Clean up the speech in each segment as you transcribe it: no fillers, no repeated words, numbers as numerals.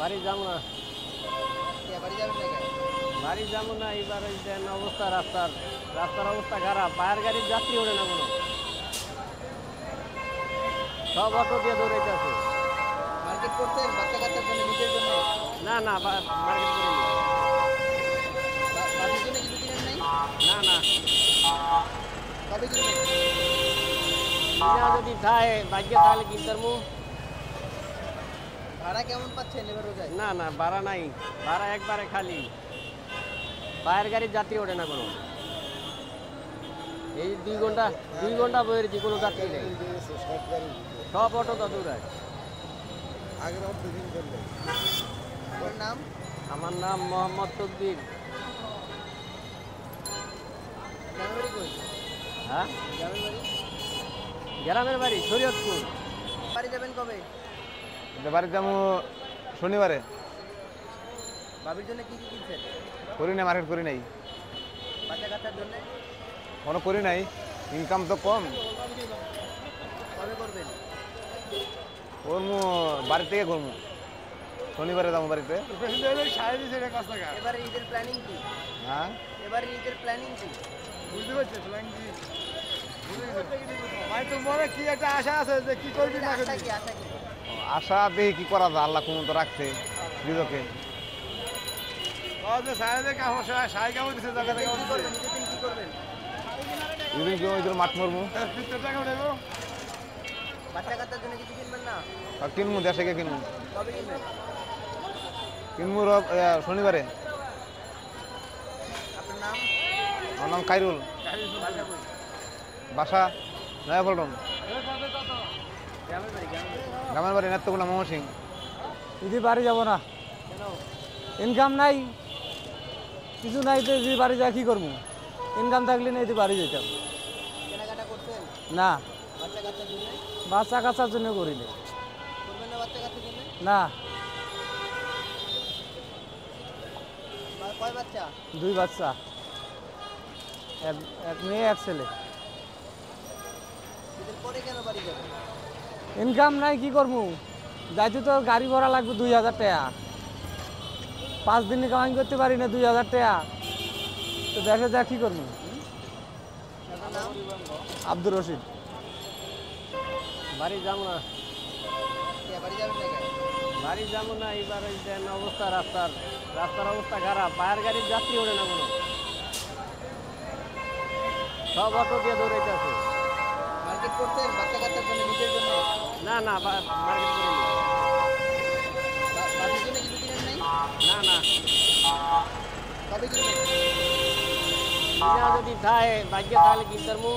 বাড়ি যাবো না। বাড়ি যাবেন না কেন? বাড়ি যাবো না, এবার এই দেন অবস্থা, রাস্তার অবস্থা খারাপ, পায়ের গাড়ির যাত্রী ওঠে না কোনো, সব অটো দিয়ে দৌড়াইতেছে। মার্কেট করছেন বাচ্চা কাচ্চার জন্য, নিজের জন্য? না না, মার্কেট করিনি। বাড়ির জন্য কিছু কিনেন নাই? না না, কবে কিনবেন? কিনা যদি থাকে ভাগ্যে তাহলে কিনতার মু। ভাড়া কেমন পাচ্ছেন এবার রোজায়? না না, ভাড়া নাই, ভাড়া একবারে খালি, পায়ের গাড়ির যাত্রী ওঠে না কোনো। এই 2 ঘন্টা বইয়ের যে কোনো যাত্রী নেই, সব অটো তো দৌড়ায়। আপনার নাম? আমার নাম মোহাম্মদ তকদির। গ্রামের বাড়ি কই? হ্যাঁ, গ্রামের বাড়ি? গ্রামের বাড়ি শরীয়তপুর। বাড়ি যাবেন কবে? বাড়ি যাবো শনিবারে। বাবির জন্য কি কি কিনছেন? করি নাই, মার্কেট করি নাই, বাচ্চা কাচ্চার জন্য? কোনো করি নাই, ইনকাম তো কম। কবে করবেন? করবো বাড়ি থেকে করবো, শনিবারে যাবো বাড়িতে। এবারে ঈদের প্ল্যানিং কি? হ্যাঁ, এবারে ঈদের প্ল্যানিং কি? বুঝতে পারছি তোমার কি একটা আশা আছে যে কি করবি না আশা করবি? কি আশা কি? আশা দেখি কি করা যায়, আল্লাহ কোনো তো রাখছে হৃদয়কে। সাই কেমন দিচ্ছে জায়গা থেকে কি করবেন? ঈদের দিন কি করবেন? দুদিন কেউ ওই মাঠ মরবো, বাচ্চা কাচ্চার জন্য কিছু কিনবেন না? আর কিনবো দেশে গিয়ে কিনবো। কবে কিনবেন? কিনবো শনিবারে। আপনার নাম? আমার নাম কাইরুল, বাসা কই? বাসা নয়াপল্টন, গ্রামের বাড়ি? গ্রামের বাড়ি নেত্রকোনা মহসিং। যদি বাড়ি যাব না, কেন? ইনকাম নাই, কিছু নাই তো যদি বাড়ি যা কি করবো? ইনকাম থাকলে না যদি বাড়ি যেতাম কেনাকাটা করছেন? না। বাচ্চা কাচ্চার জন্য? বাচ্চা কাচ্চার জন্য করিলে করবেন না বাচ্চা কাচ্চার জন্য? না। কয় বাচ্চা? 2 বাচ্চা, এক মেয়ে এক ছেলে। ঈদের পরে কেন বাড়ি যাবেন? ইনকাম নাই, কি করবো? যাইতে তো গাড়ি ভাড়া লাগবে 2000 টাকা, 5 দিনে কামাই করতে পারি না 2000 টাকা, তো দেশে যা কি করবো? আপনার নাম? আব্দুর রশিদ। বাড়ি যাবো না। বাড়ি যাবেন না কেন? বাড়ি যাবো না, এবার এই দেন অবস্থা, রাস্তার অবস্থা খারাপ, পায়ের গাড়ির যাত্রী ওঠে না কোনো, সব অটো দিয়ে দৌড়াইতেছে। মার্কেট করছেন বাচ্চা কাচ্চার জন্য, নিজের জন্য? না না, মার্কেট করিনি। বাড়ির জন্য কিছু কিনেন নাই? না না, কবে কিনবেন? কিনা যদি থাকে ভাগ্যে তাহলে কিনতার মু।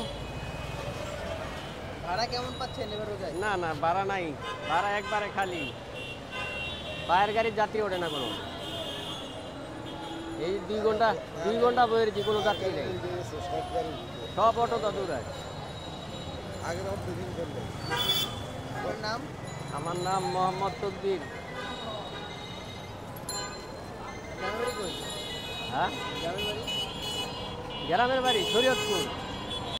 ভাড়া কেমন পাচ্ছেন এবার রোজায়? না না, ভাড়া নাই, ভাড়া একবারে খালি, পায়ের গাড়ির যাত্রী ওঠে না কোনো। এই 2 ঘন্টা বইয়ের যে কোনো যাত্রী নেই, সব অটো তো দৌড়ায়। আপনার নাম? আমার নাম মোহাম্মদ তকদির। গ্রামের বাড়ি কই? হ্যাঁ, গ্রামের বাড়ি? গ্রামের বাড়ি শরীয়তপুর।